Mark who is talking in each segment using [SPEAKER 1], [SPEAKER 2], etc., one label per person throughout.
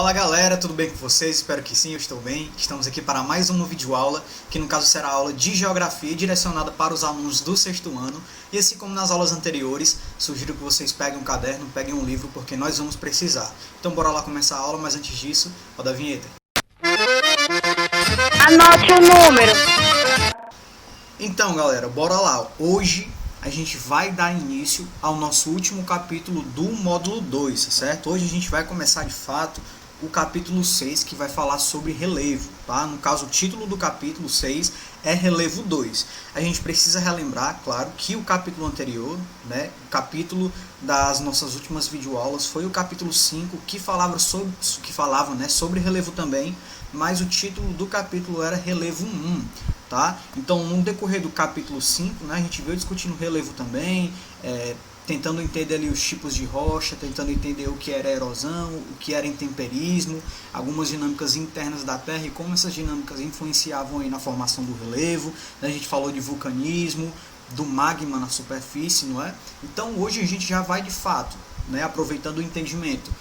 [SPEAKER 1] Fala galera, tudo bem com vocês? Espero que sim, eu estou bem. Estamos aqui para mais uma videoaula, que no caso será a aula de Geografia direcionada para os alunos do sexto ano. E assim como nas aulas anteriores, sugiro que vocês peguem um caderno, peguem um livro, porque nós vamos precisar. Então bora lá começar a aula, mas antes disso, roda a vinheta.
[SPEAKER 2] Anote o número.
[SPEAKER 1] Então galera, bora lá. Hoje a gente vai dar início ao nosso último capítulo do módulo 2, certo? Hoje a gente vai começar de fato o capítulo 6, que vai falar sobre relevo, tá? No caso, o título do capítulo 6 é Relevo 2. A gente precisa relembrar, claro, que o capítulo anterior, né, o capítulo das nossas últimas videoaulas, foi o capítulo 5, que falava sobre relevo também, mas o título do capítulo era Relevo 1. Tá? Então, no decorrer do capítulo 5, né, a gente veio discutindo relevo também, tentando entender ali os tipos de rocha, tentando entender o que era erosão, o que era intemperismo, algumas dinâmicas internas da Terra e como essas dinâmicas influenciavam aí na formação do relevo. A gente falou de vulcanismo, do magma na superfície, não é? Então, hoje a gente já vai de fato, né, aproveitando o entendimento,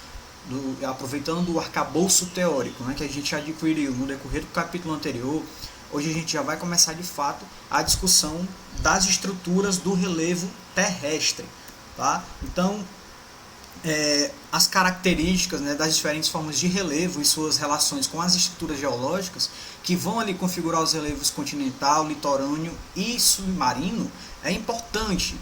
[SPEAKER 1] aproveitando o arcabouço teórico, né, que a gente adquiriu no decorrer do capítulo anterior. Hoje a gente já vai começar de fato a discussão das estruturas do relevo terrestre, tá? Então, as características, né, das diferentes formas de relevo e suas relações com as estruturas geológicas que vão ali configurar os relevos continental, litorâneo e submarino é importante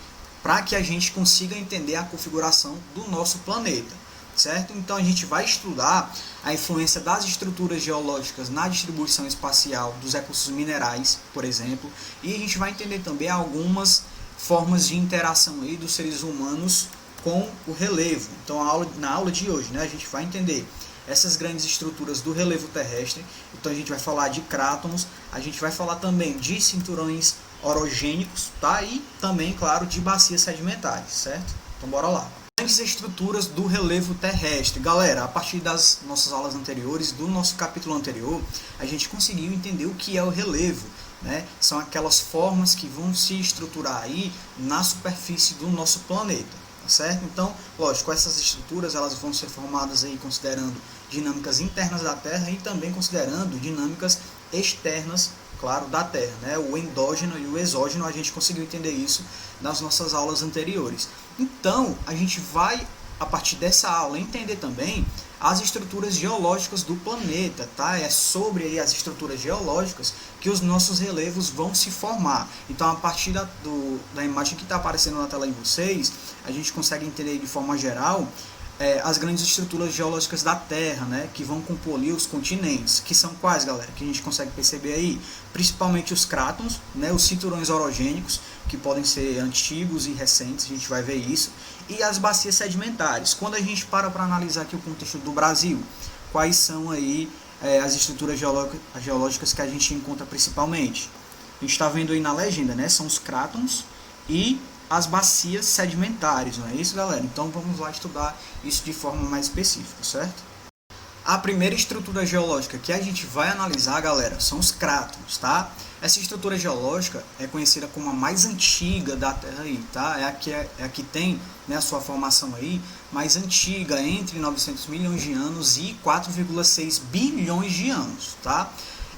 [SPEAKER 1] para que a gente consiga entender a configuração do nosso planeta. Certo? Então a gente vai estudar a influência das estruturas geológicas na distribuição espacial dos recursos minerais, por exemplo, e a gente vai entender também algumas formas de interação aí dos seres humanos com o relevo. Então na aula de hoje, né, a gente vai entender essas grandes estruturas do relevo terrestre. Então a gente vai falar de crátonos, a gente vai falar também de cinturões orogênicos, tá? E também, claro, de bacias sedimentares, certo? Então bora lá. Grandes estruturas do relevo terrestre. Galera, a partir das nossas aulas anteriores, do nosso capítulo anterior, a gente conseguiu entender o que é o relevo, né? São aquelas formas que vão se estruturar aí na superfície do nosso planeta, tá certo? Então, lógico, essas estruturas elas vão ser formadas aí considerando dinâmicas internas da Terra e também considerando dinâmicas externas, claro, da Terra, né? O endógeno e o exógeno, a gente conseguiu entender isso nas nossas aulas anteriores. Então, a gente vai, a partir dessa aula, entender também as estruturas geológicas do planeta, tá? É sobre aí as estruturas geológicas que os nossos relevos vão se formar. Então, a partir da imagem que está aparecendo na tela de vocês, a gente consegue entender de forma geral as grandes estruturas geológicas da Terra, né, que vão compor ali os continentes, que são quais, galera? Que a gente consegue perceber aí, principalmente os crátons, né, os cinturões orogênicos, que podem ser antigos e recentes, a gente vai ver isso, e as bacias sedimentares. Quando a gente para analisar aqui o contexto do Brasil, quais são aí as estruturas geológicas que a gente encontra principalmente? A gente está vendo aí na legenda, né, são os crátons e as bacias sedimentares, não é isso, galera? Então vamos lá estudar isso de forma mais específica, certo? A primeira estrutura geológica que a gente vai analisar, galera, são os crátons, tá? Essa estrutura geológica é conhecida como a mais antiga da Terra aí, tá? É a que tem, né, a sua formação aí mais antiga, entre 900 milhões de anos e 4,6 bilhões de anos, tá?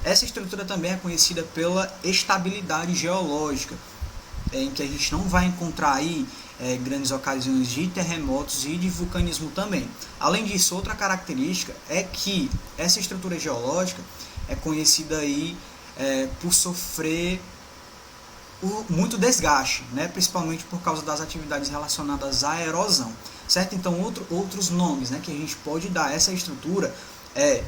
[SPEAKER 1] Essa estrutura também é conhecida pela estabilidade geológica, em que a gente não vai encontrar aí grandes ocasiões de terremotos e de vulcanismo também. Além disso, outra característica é que essa estrutura geológica é conhecida aí por sofrer muito desgaste, né? Principalmente por causa das atividades relacionadas à erosão, certo? Então, outros nomes, né, que a gente pode dar a essa estrutura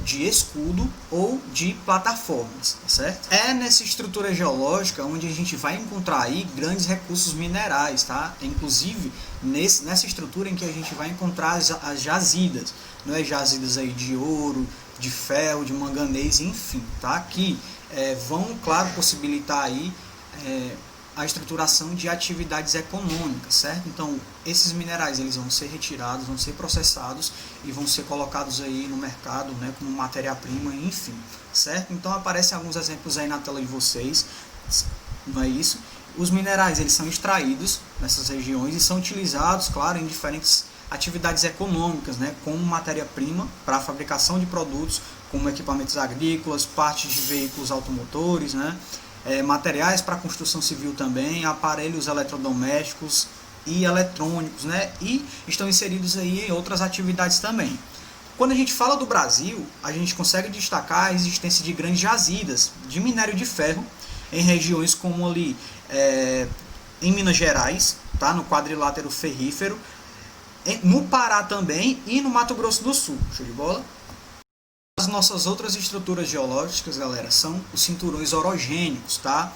[SPEAKER 1] de escudo ou de plataformas, tá certo? É nessa estrutura geológica onde a gente vai encontrar aí grandes recursos minerais, tá? Inclusive nessa estrutura em que a gente vai encontrar as jazidas, não é? Jazidas aí de ouro, de ferro, de manganês, enfim, tá? Que vão, claro, possibilitar aí a estruturação de atividades econômicas, certo? Então, esses minerais eles vão ser retirados, vão ser processados e vão ser colocados aí no mercado, né, como matéria-prima, enfim, certo? Então, aparecem alguns exemplos aí na tela de vocês, não é isso? Os minerais eles são extraídos nessas regiões e são utilizados, claro, em diferentes atividades econômicas, né, como matéria-prima para a fabricação de produtos, como equipamentos agrícolas, partes de veículos automotores, né, materiais para construção civil também, aparelhos eletrodomésticos e eletrônicos, né, e estão inseridos aí em outras atividades também. Quando a gente fala do Brasil, a gente consegue destacar a existência de grandes jazidas de minério de ferro em regiões como ali em Minas Gerais, tá, no quadrilátero ferrífero, no Pará também e no Mato Grosso do Sul. Show de bola? As nossas outras estruturas geológicas, galera, são os cinturões orogênicos, tá?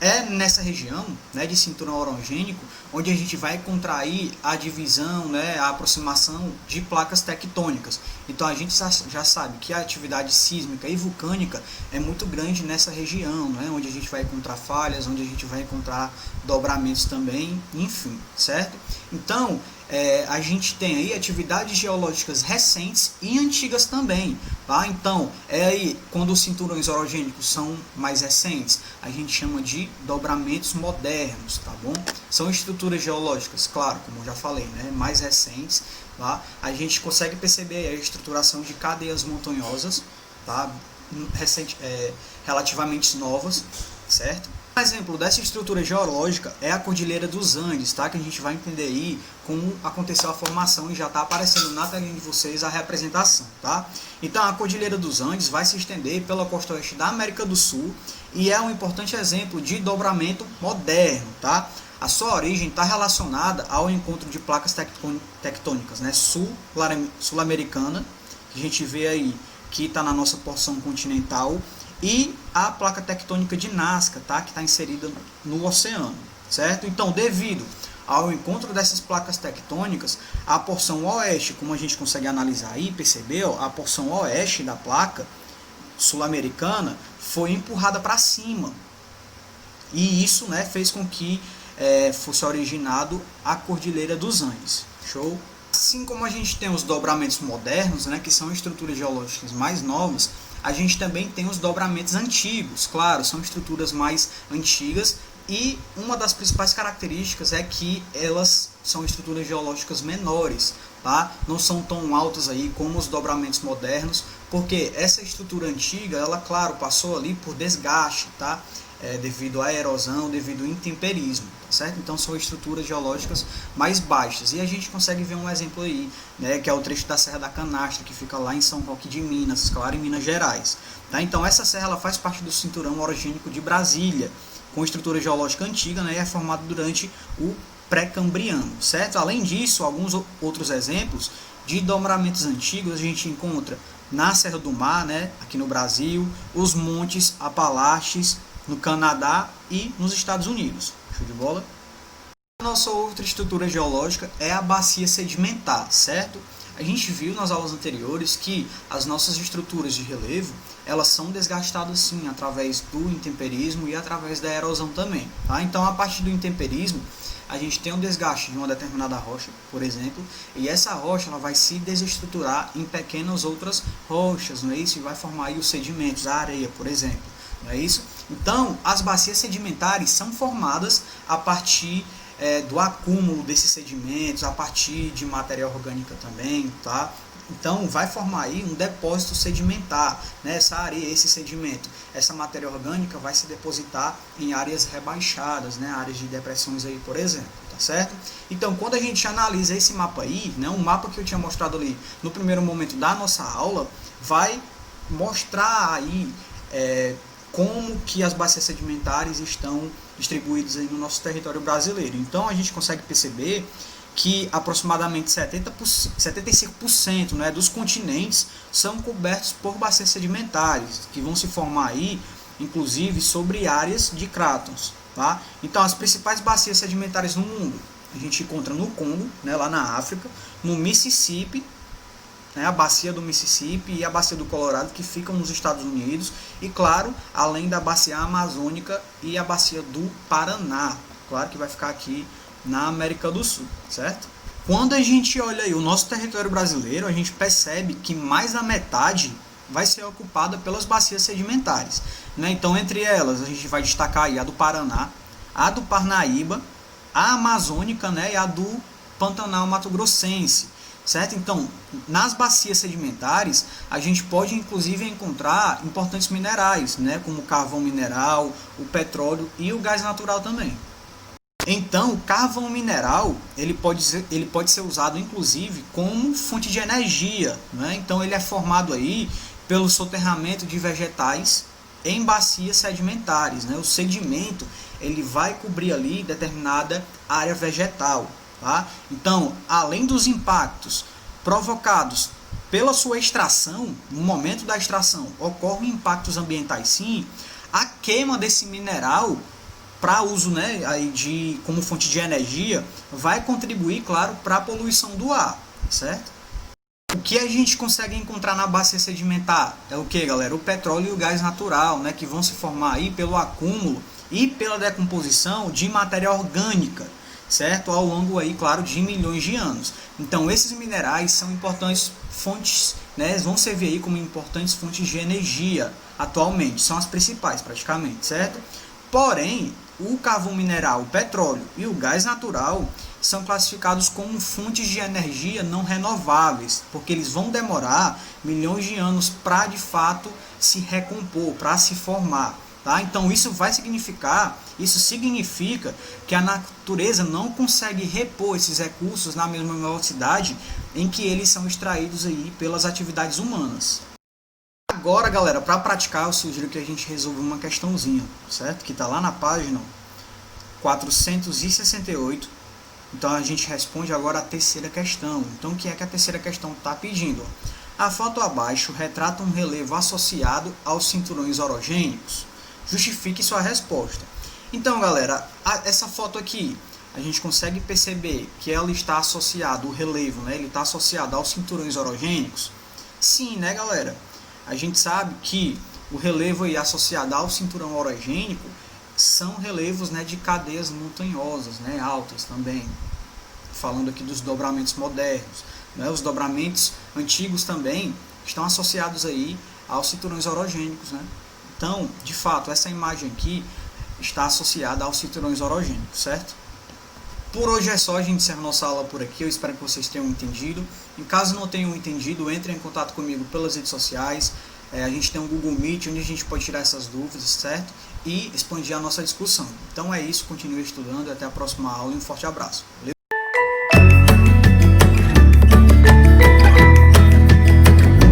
[SPEAKER 1] É nessa região, né, de cinturão orogênico onde a gente vai encontrar aí a divisão, né, a aproximação de placas tectônicas. Então a gente já sabe que a atividade sísmica e vulcânica é muito grande nessa região, né, onde a gente vai encontrar falhas, onde a gente vai encontrar dobramentos também, enfim, certo? Então a gente tem aí atividades geológicas recentes e antigas também, tá? Então, aí quando os cinturões orogênicos são mais recentes, a gente chama de dobramentos modernos, tá bom? São estruturas geológicas, claro, como eu já falei, né, mais recentes, tá? A gente consegue perceber a estruturação de cadeias montanhosas, tá? Relativamente novas, certo? Um exemplo dessa estrutura geológica é a Cordilheira dos Andes, tá? Que a gente vai entender aí como aconteceu a formação e já está aparecendo na telinha de vocês a representação, tá? Então a Cordilheira dos Andes vai se estender pela costa oeste da América do Sul e é um importante exemplo de dobramento moderno, tá? A sua origem está relacionada ao encontro de placas tectônicas, né? Sul-americana, que a gente vê aí que está na nossa porção continental, e a placa tectônica de Nazca, tá? Que está inserida no oceano, certo? Então, devido ao encontro dessas placas tectônicas, a porção oeste, como a gente consegue analisar aí, percebeu? A porção oeste da placa sul-americana foi empurrada para cima. E isso, né, fez com que fosse originado a Cordilheira dos Andes. Show? Assim como a gente tem os dobramentos modernos, né, que são estruturas geológicas mais novas, a gente também tem os dobramentos antigos. Claro, são estruturas mais antigas e uma das principais características é que elas são estruturas geológicas menores, tá? Não são tão altas aí como os dobramentos modernos, porque essa estrutura antiga, ela, claro, passou ali por desgaste, tá? Devido à erosão, devido ao intemperismo, tá certo? Então são estruturas geológicas mais baixas. E a gente consegue ver um exemplo aí, né, que é o trecho da Serra da Canastra, que fica lá em São Roque de Minas, claro, em Minas Gerais. Tá? Então essa serra ela faz parte do cinturão orogênico de Brasília, com estrutura geológica antiga, né, e é formado durante o pré-cambriano, certo? Além disso, alguns outros exemplos de dobramentos antigos a gente encontra na Serra do Mar, né, aqui no Brasil, os montes Apalaches, no Canadá e nos Estados Unidos. Show de bola? A nossa outra estrutura geológica é a bacia sedimentar, certo? A gente viu nas aulas anteriores que as nossas estruturas de relevo, elas são desgastadas sim, através do intemperismo e através da erosão também. Tá? Então, a partir do intemperismo, a gente tem um desgaste de uma determinada rocha, por exemplo, e essa rocha ela vai se desestruturar em pequenas outras rochas, não é isso? E vai formar aí os sedimentos, a areia, por exemplo, não é isso? Então, as bacias sedimentares são formadas a partir do acúmulo desses sedimentos, a partir de matéria orgânica também, tá? Então, vai formar aí um depósito sedimentar, né? Essa areia, esse sedimento, essa matéria orgânica vai se depositar em áreas rebaixadas, né? Áreas de depressões aí, por exemplo, tá certo? Então, quando a gente analisa esse mapa aí, né? Um mapa que eu tinha mostrado ali no primeiro momento da nossa aula, vai mostrar aí como que as bacias sedimentares estão distribuídas aí no nosso território brasileiro. Então a gente consegue perceber que aproximadamente 75%, né, dos continentes são cobertos por bacias sedimentares, que vão se formar aí, inclusive, sobre áreas de crátons. Tá? Então as principais bacias sedimentares no mundo, a gente encontra no Congo, né, lá na África, no Mississippi, a bacia do Mississippi e a bacia do Colorado, que ficam nos Estados Unidos, e claro, além da bacia amazônica e a bacia do Paraná, claro que vai ficar aqui na América do Sul, certo? Quando a gente olha aí o nosso território brasileiro, a gente percebe que mais da metade vai ser ocupada pelas bacias sedimentares, né? Então, entre elas, a gente vai destacar aí a do Paraná, a do Parnaíba, a amazônica, né, e a do Pantanal Mato Grossense, certo? Então, nas bacias sedimentares, a gente pode inclusive encontrar importantes minerais, né, como o carvão mineral, o petróleo e o gás natural também. Então, o carvão mineral ele pode ser usado inclusive como fonte de energia, né? Então, ele é formado aí pelo soterramento de vegetais em bacias sedimentares, né? O sedimento ele vai cobrir ali determinada área vegetal, tá? Então, além dos impactos provocados pela sua extração, no momento da extração ocorrem impactos ambientais sim, a queima desse mineral para uso, né, aí como fonte de energia vai contribuir, claro, para a poluição do ar, certo? O que a gente consegue encontrar na bacia sedimentar é o que, galera? O petróleo e o gás natural, né, que vão se formar aí pelo acúmulo e pela decomposição de matéria orgânica, certo? Ao longo aí, claro, de milhões de anos. Então, esses minerais são importantes fontes, né, vão servir aí como importantes fontes de energia atualmente, são as principais praticamente, certo? Porém, o carvão mineral, o petróleo e o gás natural são classificados como fontes de energia não renováveis, porque eles vão demorar milhões de anos para de fato se recompor, para se formar. Tá? Então isso significa que a natureza não consegue repor esses recursos na mesma velocidade em que eles são extraídos aí pelas atividades humanas. Agora, galera, para praticar, eu sugiro que a gente resolva uma questãozinha, certo? Que está lá na página 468. Então, a gente responde agora a terceira questão. Então, o que é que a terceira questão está pedindo? A foto abaixo retrata um relevo associado aos cinturões orogênicos. Justifique sua resposta. Então, galera, essa foto aqui, a gente consegue perceber que ela está associada, o relevo, né? Ele está associado aos cinturões orogênicos? Sim, né, galera? A gente sabe que o relevo aí associado ao cinturão orogênico são relevos, né, de cadeias montanhosas, né, altas também. Falando aqui dos dobramentos modernos, né, os dobramentos antigos também estão associados aí aos cinturões orogênicos, né? Então, de fato, essa imagem aqui está associada aos cinturões orogênicos, certo? Por hoje é só, a gente encerra nossa aula por aqui, eu espero que vocês tenham entendido. Em caso não tenham entendido, entrem em contato comigo pelas redes sociais. A gente tem um Google Meet onde a gente pode tirar essas dúvidas, certo? E expandir a nossa discussão. Então é isso, continue estudando, até a próxima aula e um forte abraço. Valeu?